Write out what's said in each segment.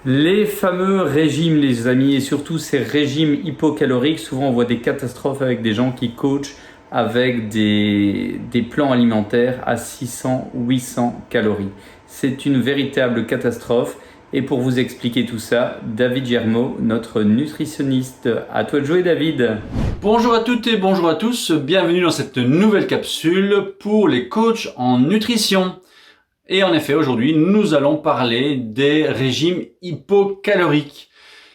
Les fameux régimes, les amis, et surtout ces régimes hypocaloriques, souvent on voit des catastrophes avec des gens qui coachent avec des plans alimentaires à 600 ou 800 calories. C'est une véritable catastrophe. Et pour vous expliquer tout ça, David Germeau, notre nutritionniste. À toi de jouer, David. Bonjour à toutes et bonjour à tous, bienvenue dans cette nouvelle capsule pour les coachs en nutrition. Et en effet, aujourd'hui, nous allons parler des régimes hypocaloriques.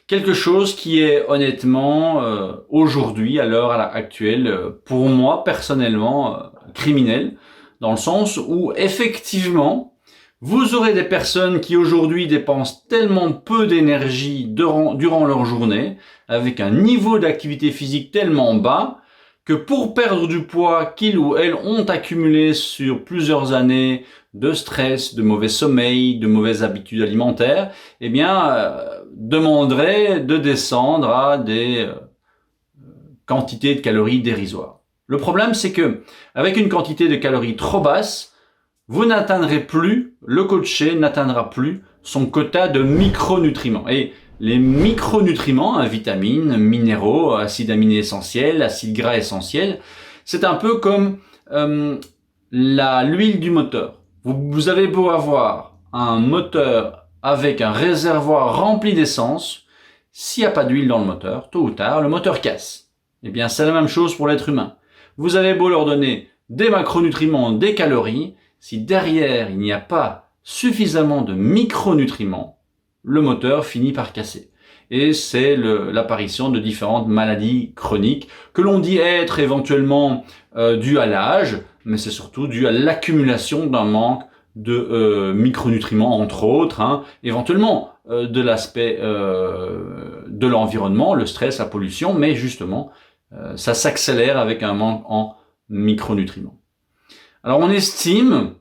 Quelque chose qui est honnêtement, aujourd'hui, à l'heure actuelle, pour moi, personnellement, criminel. Dans le sens où, effectivement, vous aurez des personnes qui aujourd'hui dépensent tellement peu d'énergie durant leur journée, avec un niveau d'activité physique tellement bas, que pour perdre du poids qu'ils ou elles ont accumulé sur plusieurs années de stress, de mauvais sommeil, de mauvaises habitudes alimentaires, demanderaient de descendre à des quantités de calories dérisoires. Le problème, c'est que avec une quantité de calories trop basse, vous n'atteindrez plus, le coaché n'atteindra plus son quota de micronutriments. Et les micronutriments, vitamines, minéraux, acides aminés essentiels, acides gras essentiels, c'est un peu comme l'huile du moteur. Vous avez beau avoir un moteur avec un réservoir rempli d'essence, s'il n'y a pas d'huile dans le moteur, tôt ou tard, le moteur casse. Eh bien, c'est la même chose pour l'être humain. Vous avez beau leur donner des macronutriments, des calories, si derrière il n'y a pas suffisamment de micronutriments, le moteur finit par casser. Et c'est l'apparition de différentes maladies chroniques que l'on dit être éventuellement dues à l'âge, mais c'est surtout dû à l'accumulation d'un manque de micronutriments, entre autres, éventuellement de l'aspect de l'environnement, le stress, la pollution, mais justement, ça s'accélère avec un manque en micronutriments. Alors on estime,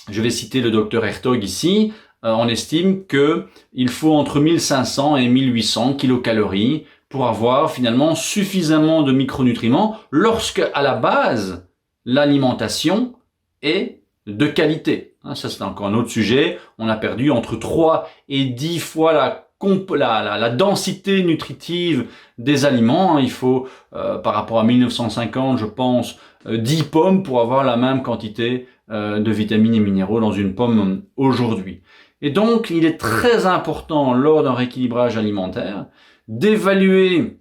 je vais citer le docteur Hertog ici, on estime qu'il faut entre 1500 et 1800 kilocalories pour avoir finalement suffisamment de micronutriments lorsque à la base l'alimentation est de qualité. Ça c'est encore un autre sujet, on a perdu entre 3 et 10 fois la densité nutritive des aliments. Il faut, par rapport à 1950, je pense, 10 pommes pour avoir la même quantité de vitamines et minéraux dans une pomme aujourd'hui. Et donc, il est très important, lors d'un rééquilibrage alimentaire, d'évaluer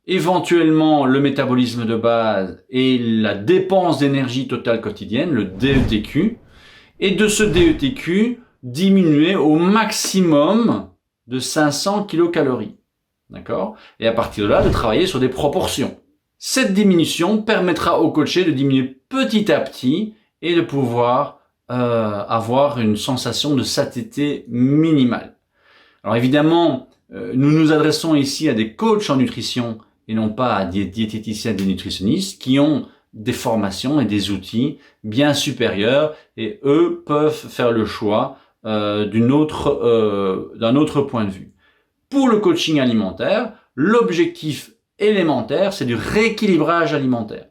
éventuellement le métabolisme de base et la dépense d'énergie totale quotidienne, le DETQ, et de ce DETQ, diminuer au maximum de 500 kilocalories. D'accord? Et à partir de là, de travailler sur des proportions. Cette diminution permettra au coaché de diminuer petit à petit et de pouvoir avoir une sensation de satiété minimale. Alors évidemment, nous nous adressons ici à des coachs en nutrition et non pas à des diététiciens et des nutritionnistes qui ont des formations et des outils bien supérieurs et eux peuvent faire le choix d'un autre point de vue. Pour le coaching alimentaire, l'objectif élémentaire, c'est du rééquilibrage alimentaire.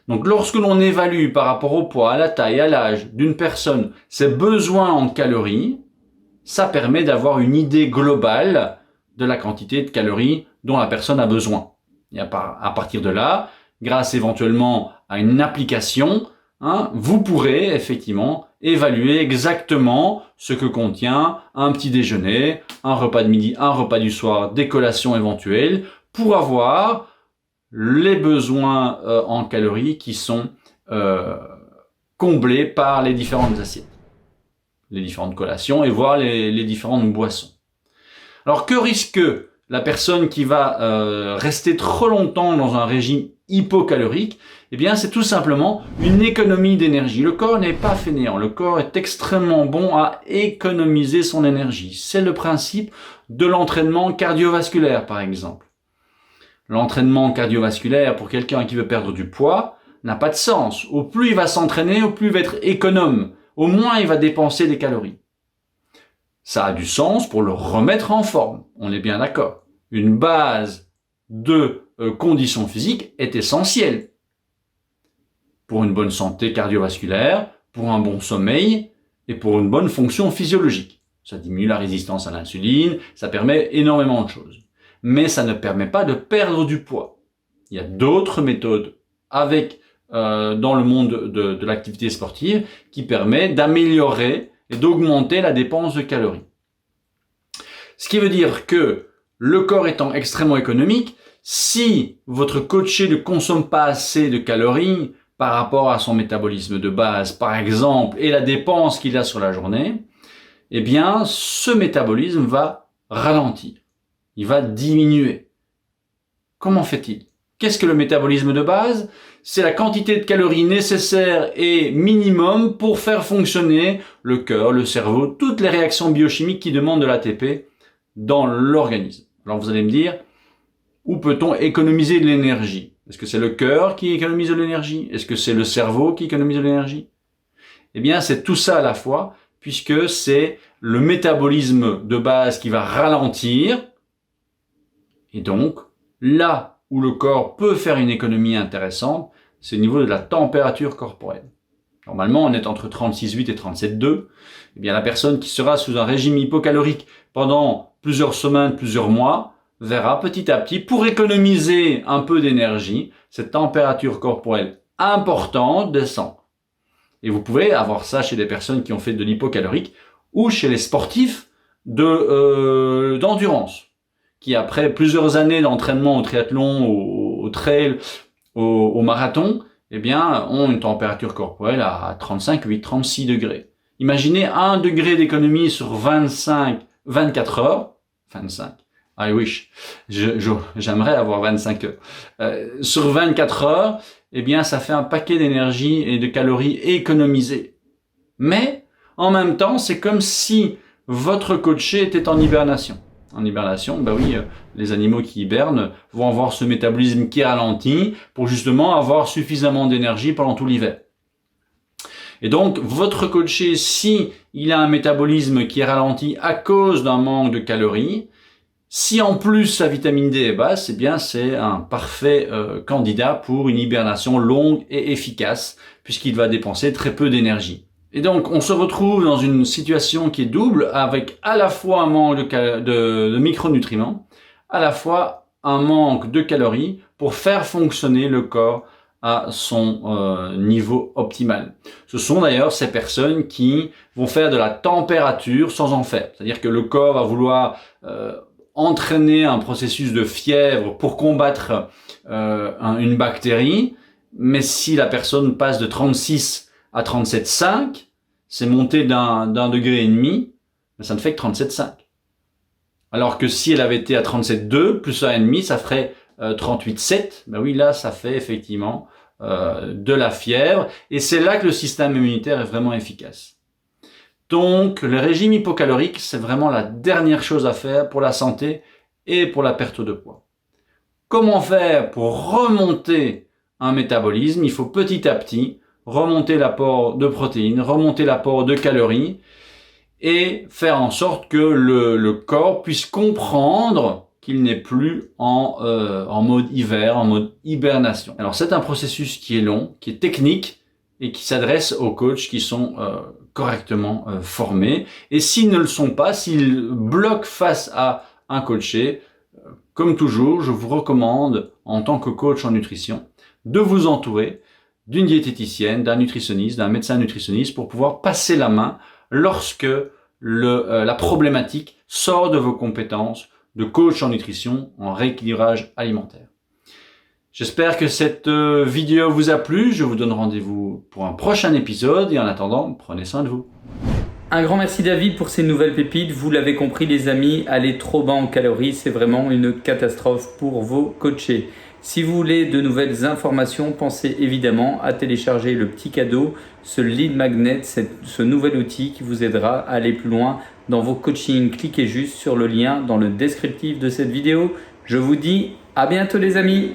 Donc lorsque l'on évalue par rapport au poids, à la taille, à l'âge d'une personne, ses besoins en calories, ça permet d'avoir une idée globale de la quantité de calories dont la personne a besoin. Et à partir de là, grâce éventuellement à une application, vous pourrez effectivement évaluer exactement ce que contient un petit déjeuner, un repas de midi, un repas du soir, des collations éventuelles, pour avoir les besoins en calories qui sont comblés par les différentes assiettes, les différentes collations et voire les différentes boissons. Alors que risque la personne qui va rester trop longtemps dans un régime hypocalorique? Eh bien, c'est tout simplement une économie d'énergie. Le corps n'est pas fainéant. Le corps est extrêmement bon à économiser son énergie. C'est le principe de l'entraînement cardiovasculaire, par exemple. L'entraînement cardiovasculaire pour quelqu'un qui veut perdre du poids n'a pas de sens. Au plus il va s'entraîner, au plus il va être économe. Au moins il va dépenser des calories. Ça a du sens pour le remettre en forme. On est bien d'accord. Une base de conditions physiques est essentielle pour une bonne santé cardiovasculaire, pour un bon sommeil et pour une bonne fonction physiologique. Ça diminue la résistance à l'insuline, ça permet énormément de choses. Mais ça ne permet pas de perdre du poids. Il y a d'autres méthodes dans le monde de l'activité sportive qui permettent d'améliorer et d'augmenter la dépense de calories. Ce qui veut dire que le corps étant extrêmement économique, si votre coaché ne consomme pas assez de calories par rapport à son métabolisme de base, par exemple, et la dépense qu'il a sur la journée, eh bien, ce métabolisme va ralentir. Il va diminuer. Comment fait-il? Qu'est-ce que le métabolisme de base? C'est la quantité de calories nécessaire et minimum pour faire fonctionner le cœur, le cerveau, toutes les réactions biochimiques qui demandent de l'ATP dans l'organisme. Alors vous allez me dire, où peut-on économiser de l'énergie? Est-ce que c'est le cœur qui économise de l'énergie? Est-ce que c'est le cerveau qui économise de l'énergie? Eh bien, c'est tout ça à la fois, puisque c'est le métabolisme de base qui va ralentir. Et donc, là où le corps peut faire une économie intéressante, c'est au niveau de la température corporelle. Normalement, on est entre 36,8 et 37,2. Eh bien, la personne qui sera sous un régime hypocalorique pendant plusieurs semaines, plusieurs mois, verra petit à petit, pour économiser un peu d'énergie, cette température corporelle importante descend. Et vous pouvez avoir ça chez des personnes qui ont fait de l'hypocalorique ou chez les sportifs d'endurance, qui après plusieurs années d'entraînement au triathlon, au trail, au marathon, eh bien, ont une température corporelle à 35,8, 36 degrés. Imaginez 1 degré d'économie sur 24 heures, 25. I wish. J'aimerais avoir 25 heures. Sur 24 heures, eh bien, ça fait un paquet d'énergie et de calories économisées. Mais, en même temps, c'est comme si votre coaché était en hibernation. En hibernation, bah oui, les animaux qui hibernent vont avoir ce métabolisme qui ralentit pour justement avoir suffisamment d'énergie pendant tout l'hiver. Et donc, votre coaché, si il a un métabolisme qui est ralenti à cause d'un manque de calories, si en plus sa vitamine D est basse, eh bien c'est un parfait candidat pour une hibernation longue et efficace, puisqu'il va dépenser très peu d'énergie. Et donc on se retrouve dans une situation qui est double, avec à la fois un manque de micronutriments, à la fois un manque de calories pour faire fonctionner le corps à son niveau optimal. Ce sont d'ailleurs ces personnes qui vont faire de la température sans en faire. C'est-à-dire que le corps va vouloir entraîner un processus de fièvre pour combattre une bactérie, mais si la personne passe de 36 à 37,5, c'est monté d'un degré et demi, mais ça ne fait que 37,5. Alors que si elle avait été à 37,2 plus 1,5, ça ferait 38,7. Ben oui, là, ça fait effectivement de la fièvre, et c'est là que le système immunitaire est vraiment efficace. Donc, le régime hypocalorique, c'est vraiment la dernière chose à faire pour la santé et pour la perte de poids. Comment faire pour remonter un métabolisme? Il faut petit à petit remonter l'apport de protéines, remonter l'apport de calories et faire en sorte que le corps puisse comprendre qu'il n'est plus en mode hiver, en mode hibernation. Alors, c'est un processus qui est long, qui est technique et qui s'adresse aux coachs qui sont correctement formés. Et s'ils ne le sont pas, s'ils bloquent face à un coaché, comme toujours, je vous recommande, en tant que coach en nutrition, de vous entourer d'une diététicienne, d'un nutritionniste, d'un médecin nutritionniste pour pouvoir passer la main lorsque la problématique sort de vos compétences de coach en nutrition, en rééquilibrage alimentaire. J'espère que cette vidéo vous a plu. Je vous donne rendez-vous pour un prochain épisode et en attendant, prenez soin de vous. Un grand merci David pour ces nouvelles pépites. Vous l'avez compris les amis, aller trop bas en calories, c'est vraiment une catastrophe pour vos coachés. Si vous voulez de nouvelles informations, pensez évidemment à télécharger le petit cadeau, ce lead magnet, ce nouvel outil qui vous aidera à aller plus loin dans vos coachings. Cliquez juste sur le lien dans le descriptif de cette vidéo. Je vous dis à bientôt les amis.